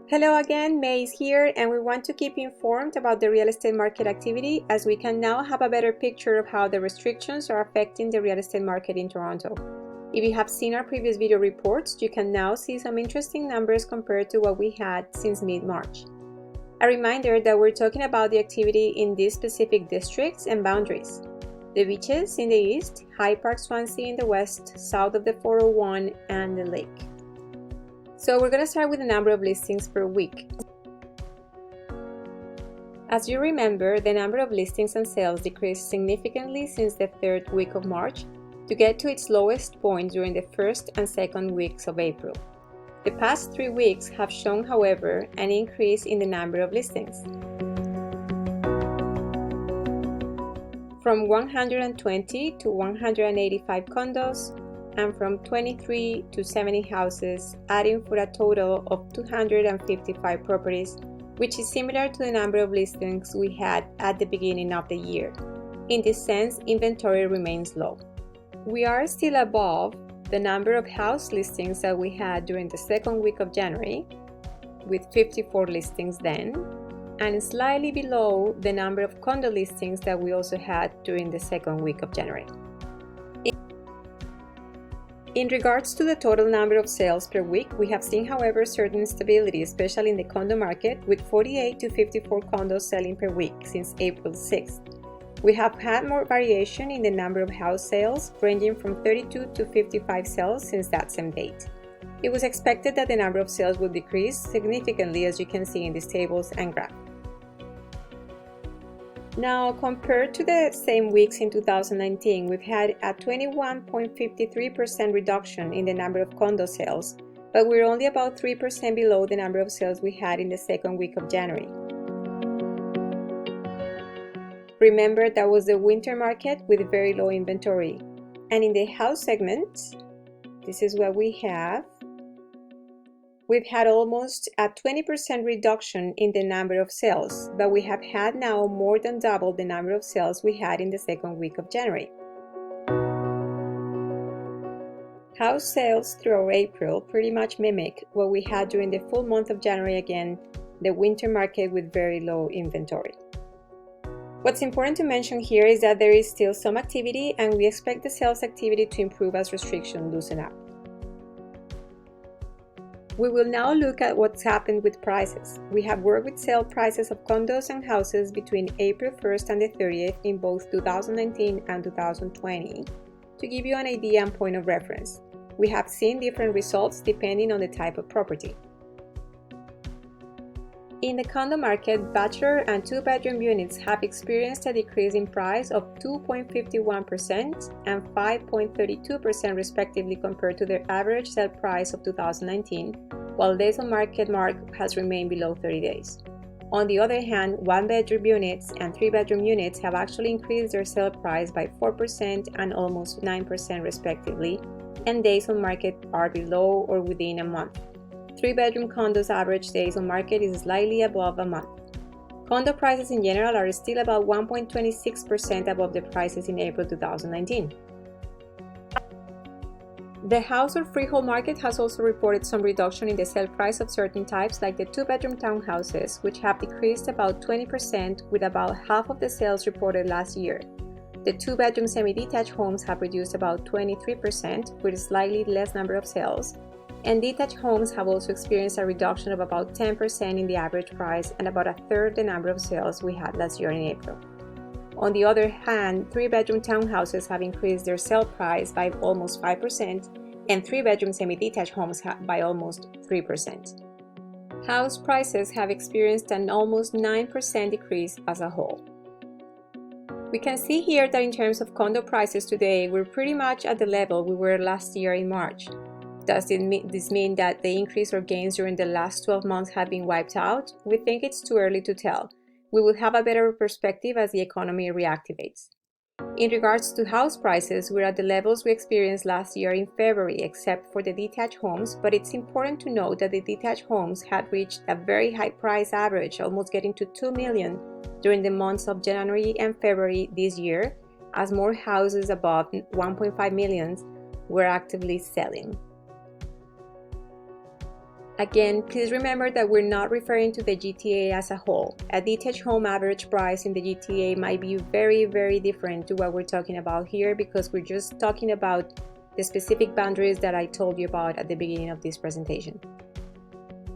Hello again, May is here, and we want to keep you informed about the real estate market activity as we can now have a better picture of how the restrictions are affecting the real estate market in Toronto. If you have seen our previous video reports, you can now see some interesting numbers compared to what we had since mid-March. A reminder that we're talking about the activity in these specific districts and boundaries. The beaches in the east, Hyde Park Swansea in the west, south of the 401, and the lake. So we're going to start with the number of listings per week. As you remember, the number of listings and sales decreased significantly since the third week of March to get to its lowest point during the first and second weeks of April. The past 3 weeks have shown, however, an increase in the number of listings. From 120 to 185 condos, and from 23 to 70 houses, adding for a total of 255 properties, which is similar to the number of listings we had at the beginning of the year. In this sense, inventory remains low. We are still above the number of house listings that we had during the second week of January, with 54 listings then, and slightly below the number of condo listings that we also had during the second week of January. In regards to the total number of sales per week, we have seen, however, certain stability, especially in the condo market, with 48 to 54 condos selling per week since April 6th. We have had more variation in the number of house sales, ranging from 32 to 55 sales since that same date. It was expected that the number of sales would decrease significantly, as you can see in these tables and graph. Now, compared to the same weeks in 2019, we've had a 21.53% reduction in the number of condo sales, but we're only about 3% below the number of sales we had in the second week of January. Remember, that was the winter market with very low inventory. And in the house segment, this is what we have. We've had almost a 20% reduction in the number of sales, but we have had now more than double the number of sales we had in the second week of January. House sales throughout April pretty much mimic what we had during the full month of January, again, the winter market with very low inventory. What's important to mention here is that there is still some activity, and we expect the sales activity to improve as restrictions loosen up. We will now look at what's happened with prices. We have worked with sale prices of condos and houses between April 1st and the 30th in both 2019 and 2020 to give you an idea and point of reference. We have seen different results depending on the type of property. In the condo market, bachelor and two-bedroom units have experienced a decrease in price of 2.51% and 5.32% respectively compared to their average sale price of 2019, while days on market mark has remained below 30 days. On the other hand, one-bedroom units and three-bedroom units have actually increased their sale price by 4% and almost 9% respectively, and days on market are below or within a month. Three-bedroom condos' average days on market is slightly above a month. Condo prices in general are still about 1.26% above the prices in April 2019. The house or freehold market has also reported some reduction in the sale price of certain types, like the two-bedroom townhouses, which have decreased about 20% with about half of the sales reported last year. The two-bedroom semi-detached homes have reduced about 23% with a slightly less number of sales. And detached homes have also experienced a reduction of about 10% in the average price and about a third the number of sales we had last year in April. On the other hand, three-bedroom townhouses have increased their sale price by almost 5% and three-bedroom semi-detached homes by almost 3%. House prices have experienced an almost 9% decrease as a whole. We can see here that in terms of condo prices today, we're pretty much at the level we were last year in March. Does this mean that the increase or gains during the last 12 months have been wiped out? We think it's too early to tell. We will have a better perspective as the economy reactivates. In regards to house prices, we're at the levels we experienced last year in February, except for the detached homes, but it's important to note that the detached homes had reached a very high price average, almost getting to $2 million during the months of January and February this year, as more houses above 1.5 million were actively selling. Again, please remember that we're not referring to the GTA as a whole. A detached home average price in the GTA might be very, very different to what we're talking about here because we're just talking about the specific boundaries that I told you about at the beginning of this presentation.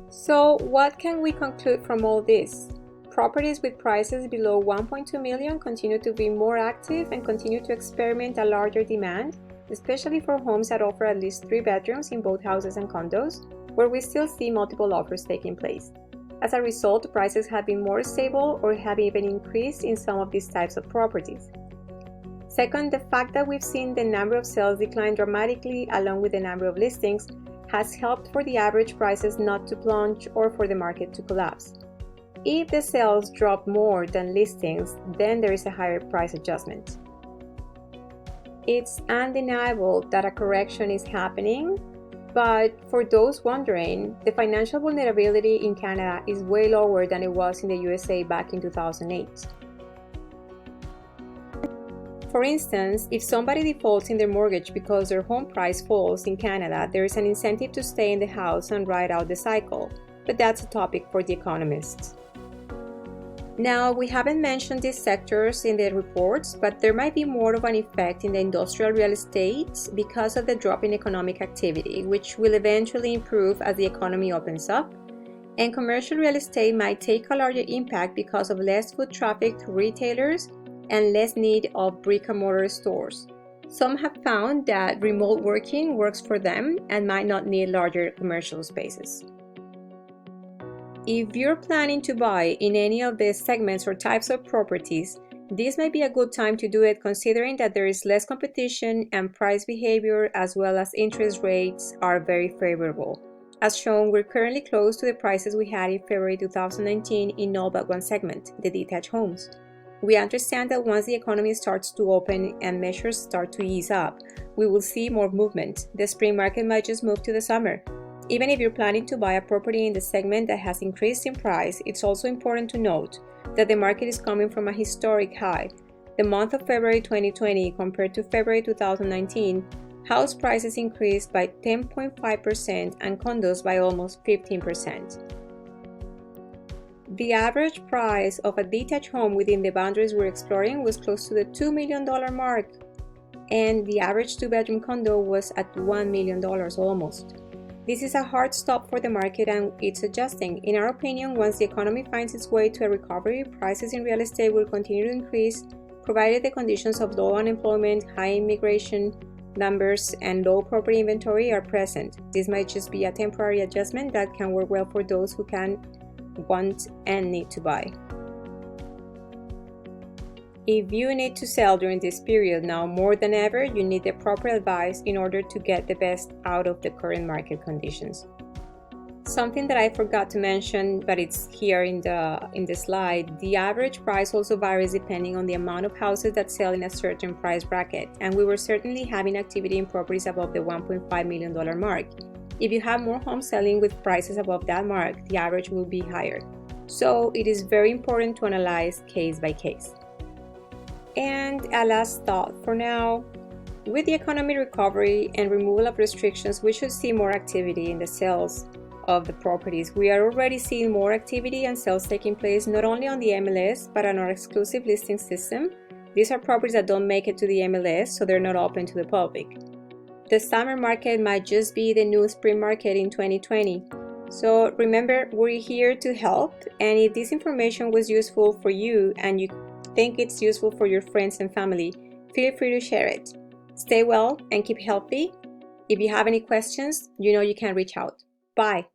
So, what can we conclude from all this? Properties with prices below 1.2 million continue to be more active and continue to experiment a larger demand, especially for homes that offer at least 3 bedrooms in both houses and condos, where we still see multiple offers taking place. As a result, prices have been more stable or have even increased in some of these types of properties. Second, the fact that we've seen the number of sales decline dramatically along with the number of listings has helped for the average prices not to plunge or for the market to collapse. If the sales drop more than listings, then there is a higher price adjustment. It's undeniable that a correction is happening, but for those wondering, the financial vulnerability in Canada is way lower than it was in the USA back in 2008. For instance, if somebody defaults in their mortgage because their home price falls in Canada, there is an incentive to stay in the house and ride out the cycle, but that's a topic for the economists. Now, we haven't mentioned these sectors in the reports, but there might be more of an effect in the industrial real estate because of the drop in economic activity, which will eventually improve as the economy opens up. And commercial real estate might take a larger impact because of less foot traffic to retailers and less need of brick-and-mortar stores. Some have found that remote working works for them and might not need larger commercial spaces. If you're planning to buy in any of the segments or types of properties, this might be a good time to do it considering that there is less competition and price behavior as well as interest rates are very favorable. As shown, we're currently close to the prices we had in February 2019 in all but one segment, the detached homes. We understand that once the economy starts to open and measures start to ease up, we will see more movement. The spring market might just move to the summer. Even if you're planning to buy a property in the segment that has increased in price, it's also important to note that the market is coming from a historic high. The month of February 2020 compared to February 2019, house prices increased by 10.5% and condos by almost 15%. The average price of a detached home within the boundaries we're exploring was close to the $2 million mark, and the average 2-bedroom condo was at $1 million almost. This is a hard stop for the market and it's adjusting. In our opinion, once the economy finds its way to a recovery, prices in real estate will continue to increase, provided the conditions of low unemployment, high immigration numbers, and low property inventory are present. This might just be a temporary adjustment that can work well for those who can, want, and need to buy. If you need to sell during this period now more than ever, you need the proper advice in order to get the best out of the current market conditions. Something that I forgot to mention, but it's here in the slide, the average price also varies depending on the amount of houses that sell in a certain price bracket, and we were certainly having activity in properties above the $1.5 million mark. If you have more homes selling with prices above that mark, the average will be higher. So it is very important to analyze case by case. And a last thought for now, with the economy recovery and removal of restrictions, we should see more activity in the sales of the properties. We are already seeing more activity and sales taking place not only on the MLS but on our exclusive listing system. These are properties that don't make it to the MLS, so they're not open to the public. The summer market might just be the new spring market in 2020. So remember, we're here to help, and if this information was useful for you and you think it's useful for your friends and family, feel free to share it. Stay well and keep healthy. If you have any questions, you know you can reach out. Bye.